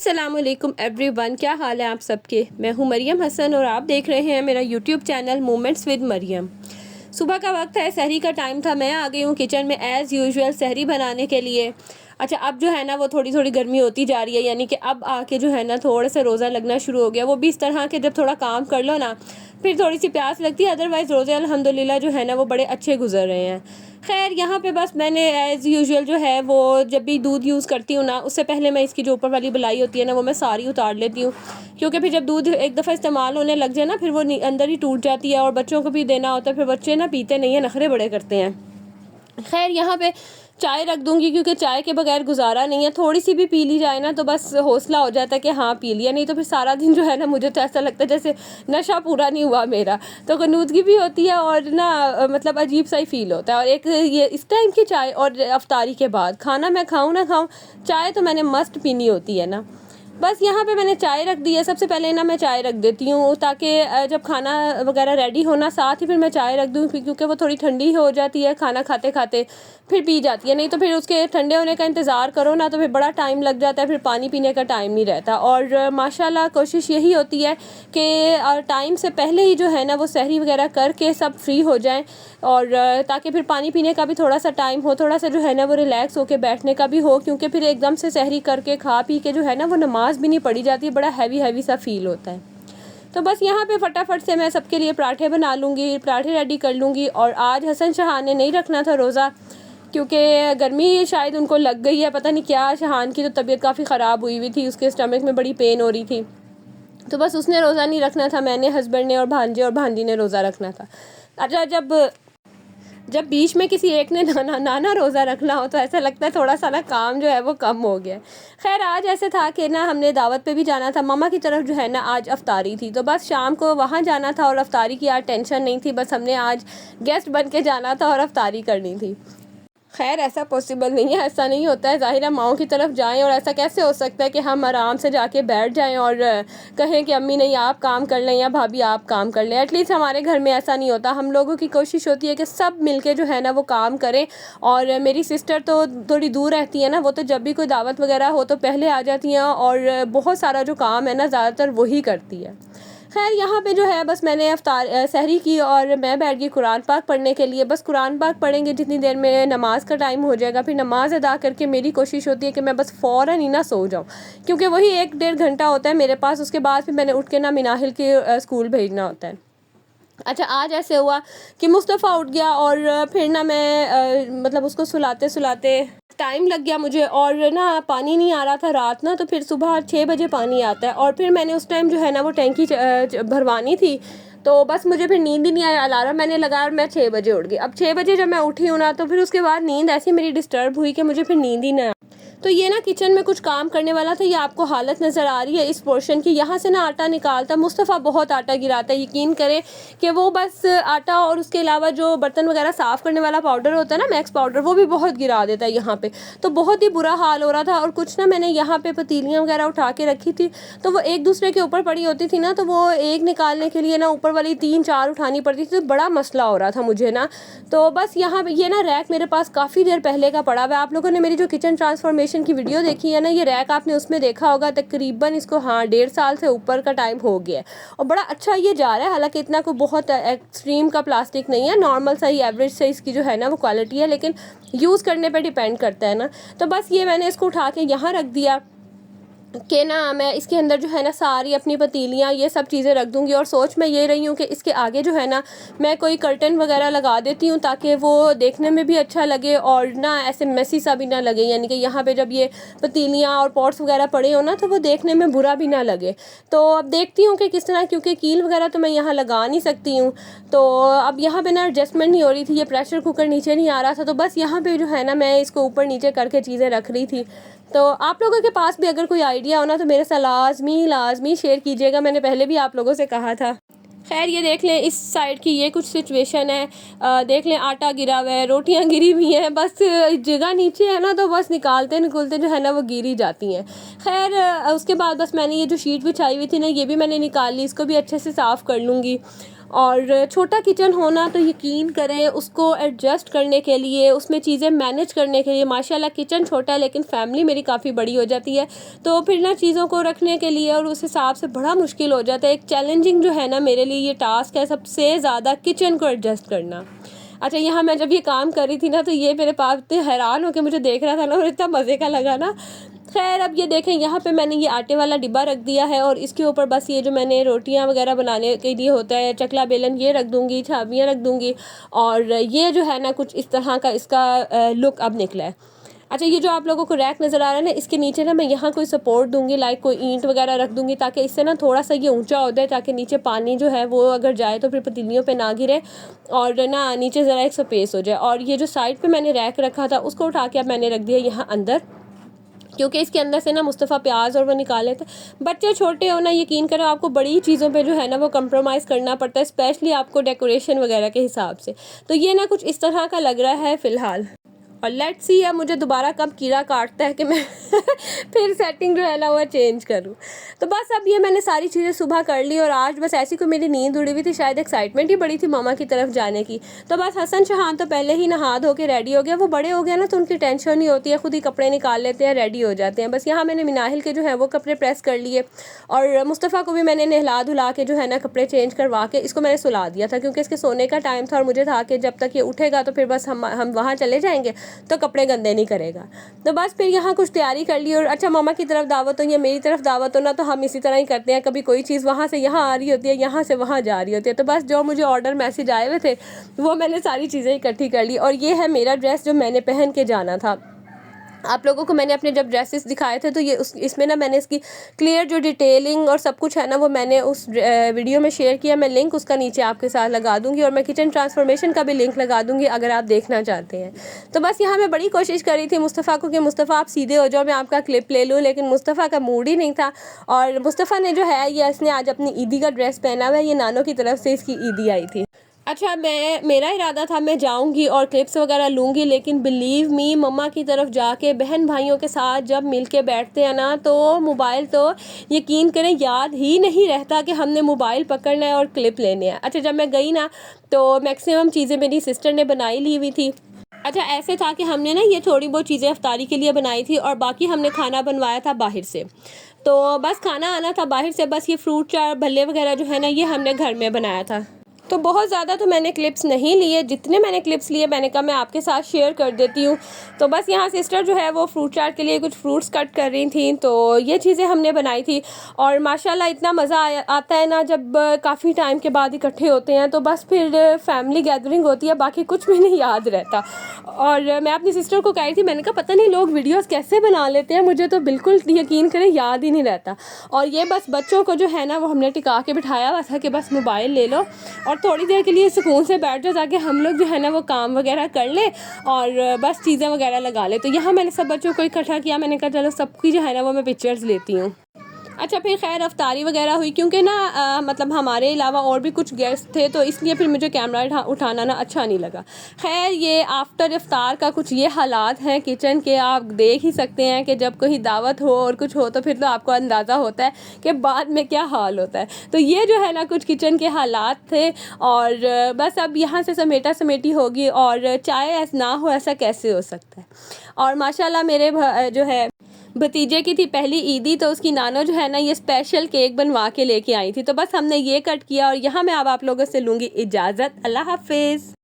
अस्सलामुअलैकुम एवरीवन, क्या हाल है आप सबके। मैं हूं मरियम हसन और आप देख रहे हैं मेरा YouTube channel moments with Mariam. सुबह का वक्त है, सहरी का टाइम था। मैं आ गई हूं किचन में एज़ यूजुअल सहरी बनाने के लिए। अच्छा, अब जो है ना वो थोड़ी थोड़ी गर्मी होती जा रही है, यानी कि अब आके जो है ना थोड़ा सा रोज़ा लगना शुरू हो गया। वो भी इस तरह के जब थोड़ा काम कर लो ना फिर थोड़ी सी प्यास लगती है, अदरवाइज़ रोज़े अल्हम्दुलिल्लाह जो है ना वो बड़े अच्छे गुजर रहे हैं। खैर, यहाँ पे बस मैंने एज़ यूजुअल जो है वो जब भी दूध यूज़ करती हूँ ना उससे पहले मैं इसकी जो ऊपर वाली बलाई होती है ना वो मैं सारी उतार लेती हूँ, क्योंकि फिर जब दूध एक दफ़ा इस्तेमाल होने लग जाए ना फिर वो अंदर ही टूट जाती है और बच्चों को भी देना होता है, फिर बच्चे ना पीते नहीं हैं, नखरे बड़े करते हैं। खैर, यहाँ पे चाय रख दूँगी क्योंकि चाय के बगैर गुजारा नहीं है। थोड़ी सी भी पी ली जाए ना तो बस हौसला हो जाता है कि हाँ पी लिया, नहीं तो फिर सारा दिन जो है ना मुझे तो ऐसा लगता है जैसे नशा पूरा नहीं हुआ मेरा। तो गनूदगी भी होती है और ना मतलब अजीब सा ही फील होता है। और एक ये इस टाइम की चाय और अफ्तारी के बाद खाना मैं खाऊँ ना खाऊँ, चाय तो मैंने मस्ट पीनी होती है ना। बस यहाँ पे मैंने चाय रख दी है। सबसे पहले ना मैं चाय रख देती हूँ ताकि जब खाना वगैरह रेडी होना साथ ही फिर मैं चाय रख दूँ, क्योंकि वो थोड़ी ठंडी हो जाती है खाना खाते खाते फिर पी जाती है। नहीं तो फिर उसके ठंडे होने का इंतज़ार करो ना तो फिर बड़ा टाइम लग जाता है, फिर पानी पीने का टाइम नहीं रहता। और माशाल्लाह कोशिश यही होती है कि टाइम से पहले ही जो है ना वो सहरी वगैरह करके सब फ्री हो जाएं, और ताकि फिर पानी पीने का भी थोड़ा सा टाइम हो, थोड़ा सा जो है ना वो रिलैक्स होके बैठने का भी हो, क्योंकि फिर एकदम से सहरी करके खा पी के जो है ना वो नमाज भी नहीं पढ़ी जाती, बड़ा हैवी हैवी सा फील होता है। तो बस यहाँ पे फटाफट से मैं सबके लिए पराठे बना लूँगी, पराठे रेडी कर लूँगी। और आज हसन शहान ने नहीं रखना था रोज़ा, क्योंकि गर्मी शायद उनको लग गई है, पता नहीं क्या। शहान की तो तबीयत काफ़ी ख़राब हुई थी, उसके स्टमक में बड़ी पेन हो रही थी, तो बस उसने रोज़ा नहीं रखना था। मैंने, हस्बैंड ने और भांजे और भांजी ने रोज़ा रखना था। अच्छा, जब जब बीच में किसी एक ने नाना रोज़ा रखना हो तो ऐसा लगता है थोड़ा सा ना काम जो है वो कम हो गया। खैर, आज ऐसे था कि ना हमने दावत पे भी जाना था, मामा की तरफ जो है ना आज अफ्तारी थी, तो बस शाम को वहाँ जाना था। और अफ्तारी की आज टेंशन नहीं थी, बस हमने आज गेस्ट बन के जाना था और अफ्तारी करनी थी। खैर, ऐसा पॉसिबल नहीं है, ऐसा नहीं होता है। ज़ाहिर है माओं की तरफ जाएं और ऐसा कैसे हो सकता है कि हम आराम से जाके बैठ जाएं और कहें कि अम्मी नहीं आप काम कर लें या भाभी आप काम कर लें। एटलीस्ट हमारे घर में ऐसा नहीं होता। हम लोगों की कोशिश होती है कि सब मिलके जो है ना वो काम करें। और मेरी सिस्टर तो थोड़ी दूर रहती है ना, वो तो जब भी कोई दावत वगैरह हो तो पहले आ जाती हैं और बहुत सारा जो काम है ना ज़्यादातर वही करती है। खैर, यहाँ पे जो है बस मैंने सहरी की और मैं बैठ गई कुरान पाक पढ़ने के लिए। बस कुरान पाक पढ़ेंगे जितनी देर में नमाज़ का टाइम हो जाएगा, फिर नमाज़ अदा करके मेरी कोशिश होती है कि मैं बस फ़ौरन ही ना सो जाऊँ, क्योंकि वही 1-1.5 घंटा होता है मेरे पास। उसके बाद फिर मैंने उठ के ना मिनाहिल के स्कूल भेजना होता है। अच्छा, आज ऐसे हुआ कि मुस्तफ़ा उठ गया और फिर ना मैं मतलब उसको सुलाते सुलाते टाइम लग गया मुझे, और ना पानी नहीं आ रहा था रात ना, तो फिर सुबह 6 बजे पानी आता है। और फिर मैंने उस टाइम जो है ना वो टैंकी भरवानी थी, तो बस मुझे फिर नींद ही नहीं आया। अलार्म मैंने लगाया और मैं 6 बजे उठ गई। अब 6 बजे जब मैं उठी हूँ ना तो फिर उसके बाद नींद ऐसी मेरी डिस्टर्ब हुई कि मुझे फिर नींद ही ना। तो ये ना किचन में कुछ काम करने वाला था, ये आपको हालत नज़र आ रही है इस पोर्शन की। यहाँ से ना आटा निकालता, मुस्तफ़ा बहुत आटा गिराता है, यकीन करें कि वो बस आटा और उसके अलावा जो बर्तन वगैरह साफ़ करने वाला पाउडर होता है ना, मैक्स पाउडर, वो भी बहुत गिरा देता है यहाँ पे। तो बहुत ही बुरा हाल हो रहा था। और कुछ ना मैंने यहाँ पे पतीलियाँ वगैरह उठा के रखी थी, तो वो एक दूसरे के ऊपर पड़ी होती थी ना, तो वो एक निकालने के लिए ना ऊपर वाली 3-4 उठानी पड़ती थी, तो बड़ा मसला हो रहा था मुझे ना। तो बस यहाँ पे ये ना रैक मेरे पास काफ़ी देर पहले का पड़ा हुआ है। आप लोगों ने मेरी जो किचन ट्रांसफॉर्मेशन की वीडियो देखी है ना, ये रैक आपने उसमें देखा होगा, तकरीबन इसको हाँ 1.5 साल से ऊपर का टाइम हो गया है और बड़ा अच्छा ये जा रहा है। हालांकि इतना कोई बहुत एक्सट्रीम का प्लास्टिक नहीं है, नॉर्मल सा ही एवरेज से इसकी जो है ना वो क्वालिटी है, लेकिन यूज़ करने पे डिपेंड करता है ना। तो बस ये मैंने इसको उठा के यहाँ रख दिया कि ना मैं इसके अंदर जो है ना सारी अपनी पतीलियाँ ये सब चीज़ें रख दूँगी। और सोच मैं ये रही हूँ कि इसके आगे जो है ना मैं कोई कर्टन वगैरह लगा देती हूँ, ताकि वो देखने में भी अच्छा लगे और ना ऐसे मेसी सा भी ना लगे, यानी कि यहाँ पे जब ये पतीलियाँ और पॉट्स वगैरह पड़े हो ना तो वो देखने में बुरा भी ना लगे। तो अब देखती हूँ कि किस तरह, क्योंकि कील वगैरह तो मैं यहाँ लगा नहीं सकती हूँ, तो अब यहाँ पे ना एडजस्टमेंट नहीं हो रही थी, ये प्रेशर कुकर नीचे नहीं आ रहा था, तो बस यहाँ पे जो है ना मैं इसको ऊपर नीचे करके चीज़ें रख रही थी। तो आप लोगों के पास भी अगर कोई आइडिया हो ना तो मेरे साथ लाजमी शेयर कीजिएगा, मैंने पहले भी आप लोगों से कहा था। खैर, ये देख लें इस साइड की ये कुछ सिचुएशन है। देख लें आटा गिरा हुआ है, रोटियां गिरी हुई हैं, बस जगह नीचे है ना तो बस निकालते निकलते जो है ना वो गिरी जाती हैं। खैर, उसके बाद बस मैंने ये जो शीट बिछाई हुई थी ना ये भी मैंने निकाल ली, इसको भी अच्छे से साफ़ कर लूँगी। और छोटा किचन होना तो यकीन करें उसको एडजस्ट करने के लिए, उसमें चीज़ें मैनेज करने के लिए, माशाल्लाह किचन छोटा है लेकिन फैमिली मेरी काफ़ी बड़ी हो जाती है, तो फिर ना चीज़ों को रखने के लिए और उस हिसाब से बड़ा मुश्किल हो जाता है। एक चैलेंजिंग जो है ना मेरे लिए ये टास्क है सबसे ज़्यादा, किचन को एडजस्ट करना। अच्छा, यहाँ मैं जब ये काम कर रही थी ना तो ये मेरे पास इतने हैरान होकर मुझे देख रहा था ना और इतना मज़े का लगा ना। खैर अब ये देखें, यहाँ पे मैंने ये आटे वाला डिब्बा रख दिया है और इसके ऊपर बस ये जो मैंने रोटियाँ वगैरह बनाने के लिए होता है चकला बेलन, ये रख दूँगी, छाबियाँ रख दूँगी। और ये जो है ना कुछ इस तरह का इसका लुक अब निकला है। अच्छा, ये जो आप लोगों को रैक नज़र आ रहा है ना, इसके नीचे ना मैं यहाँ कोई सपोर्ट दूंगी, लाइक कोई ईंट वगैरह रख दूंगी ताकि इससे ना थोड़ा सा ये ऊंचा हो जाए, ताकि नीचे पानी जो है वो अगर जाए तो फिर पतीलियों पे ना गिरे और ना नीचे ज़रा एक स्पेस हो जाए। और ये जो साइड पे मैंने रैक रखा था उसको उठा के अब मैंने रख दिया यहाँ अंदर, क्योंकि इसके अंदर से ना मुस्तफ़ा प्याज और वो निकाले थे। बच्चे छोटे हो ना, यकीन करो आपको बड़ी चीज़ों पे जो है ना वो कंप्रोमाइज़ करना पड़ता है, स्पेशली आपको डेकोरेशन वगैरह के हिसाब से। तो ये ना कुछ इस तरह का लग रहा है फ़िलहाल, और लेट्स सी अब मुझे दोबारा कब कीड़ा काटता है कि मैं फिर सेटिंग जो है ना वो चेंज करूँ। तो बस अब ये मैंने सारी चीज़ें सुबह कर ली और आज बस ऐसी कोई मेरी नींद उड़ी हुई थी, शायद एक्साइटमेंट ही बड़ी थी मामा की तरफ जाने की। तो बस हसन शहान तो पहले ही नहा धो के रेडी हो गया, वो बड़े हो गया ना तो उनकी टेंशन नहीं होती है, खुद ही कपड़े निकाल लेते हैं, रेडी हो जाते हैं। बस यहाँ मैंने मिनाहिल के जो है वो कपड़े प्रेस कर लिए और मुस्तफ़ा को भी मैंने नहला धुला के जो है ना कपड़े चेंज करवा के इसको मैंने सुला दिया था, क्योंकि इसके सोने का टाइम था और मुझे था कि जब तक ये उठेगा तो फिर बस हम वहाँ चले जाएंगे तो कपड़े गंदे नहीं करेगा। तो बस फिर यहाँ कुछ तैयारी कर ली और अच्छा, मामा की तरफ दावत हो या मेरी तरफ दावत हो ना तो हम इसी तरह ही करते हैं, कभी कोई चीज़ वहाँ से यहाँ आ रही होती है, यहाँ से वहाँ जा रही होती है। तो बस जो मुझे ऑर्डर मैसेज आए हुए थे वो मैंने सारी चीज़ें इकट्ठी कर ली। और ये है मेरा ड्रेस जो मैंने पहन के जाना था। आप लोगों को मैंने अपने जब ड्रेसेस दिखाए थे तो ये इसमें ना मैंने इसकी क्लियर जो डिटेलिंग और सब कुछ है ना वो मैंने उस वीडियो में शेयर किया। मैं लिंक उसका नीचे आपके साथ लगा दूंगी और मैं किचन ट्रांसफॉर्मेशन का भी लिंक लगा दूंगी अगर आप देखना चाहते हैं। तो बस यहाँ मैं बड़ी कोशिश कर रही थी मुस्तफ़ा को कि मुस्तफ़ा आप सीधे हो जाओ, मैं आपका क्लिप ले लूँ, लेकिन मुस्तफ़ा का मूड ही नहीं था। और मुस्तफ़ा ने जो है ये इसने आज अपनी ईदी का ड्रेस पहना हुआ है, ये नानों की तरफ से इसकी ईदी आई थी। अच्छा, मेरा इरादा था मैं जाऊंगी और क्लिप्स वगैरह लूँगी, लेकिन बिलीव मी मम्मा की तरफ जाके बहन भाइयों के साथ जब मिल के बैठते हैं ना तो मोबाइल तो यकीन करें याद ही नहीं रहता कि हमने मोबाइल पकड़ना है और क्लिप लेने हैं। अच्छा, जब मैं गई ना तो मैक्सिमम चीज़ें मेरी सिस्टर ने बनाई ली हुई थी। अच्छा, ऐसे था कि हमने ना ये थोड़ी बहुत चीज़ें अफ्तारी के लिए बनाई थी और बाकी हमने खाना बनवाया था बाहर से। तो बस खाना आना था बाहर से, बस ये फ्रूट चाट भल्ले वगैरह जो है ना ये हमने घर में बनाया था। तो बहुत ज़्यादा तो मैंने क्लिप्स नहीं लिए, जितने मैंने क्लिप्स लिए मैंने कहा मैं आपके साथ शेयर कर देती हूँ। तो बस यहाँ सिस्टर जो है वो फ्रूट चाट के लिए कुछ फ्रूट्स कट कर रही थी, तो ये चीज़ें हमने बनाई थी। और माशाल्लाह इतना मज़ा आता है ना जब काफ़ी टाइम के बाद इकट्ठे होते हैं, तो बस फिर फैमिली गैदरिंग होती है, बाकी कुछ भी नहीं याद रहता। और मैं अपनी सिस्टर को कह रही थी, मैंने कहा पता नहीं लोग वीडियोस कैसे बना लेते हैं, मुझे तो बिल्कुल यकीन करें याद ही नहीं रहता। और ये बस बच्चों को जो है ना वो हमने टिका के बिठाया हुआ था कि बस मोबाइल ले लो और थोड़ी देर के लिए सुकून से बैठ जाओ, ताकि हम लोग जो है ना वो काम वगैरह कर ले और बस चीज़ें वगैरह लगा ले। तो यहाँ मैंने सब बच्चों को इकट्ठा किया, मैंने कहा चलो सबकी जो है ना वो मैं पिक्चर्स लेती हूँ। अच्छा, फिर खैर अफ्तारी वगैरह हुई, क्योंकि ना मतलब हमारे अलावा और भी कुछ गेस्ट थे, तो इसलिए फिर मुझे कैमरा उठाना ना अच्छा नहीं लगा। खैर ये आफ्टर इफ्तार का कुछ ये हालात हैं किचन के, आप देख ही सकते हैं कि जब कोई दावत हो और कुछ हो तो फिर तो आपको अंदाज़ा होता है कि बाद में क्या हाल होता है। तो ये जो है ना कुछ किचन के हालात थे और बस अब यहाँ से समेटा समेटी होगी और चाहे ऐसा ना हो, ऐसा कैसे हो सकता है। और माशाल्लाह मेरे जो है भतीजे की थी पहली ईदी, तो उसकी नानो जो है ना ये स्पेशल केक बनवा के लेके आई थी। तो बस हमने ये कट किया और यहाँ मैं अब आप लोगों से लूँगी इजाज़त। अल्लाह हाफिज़।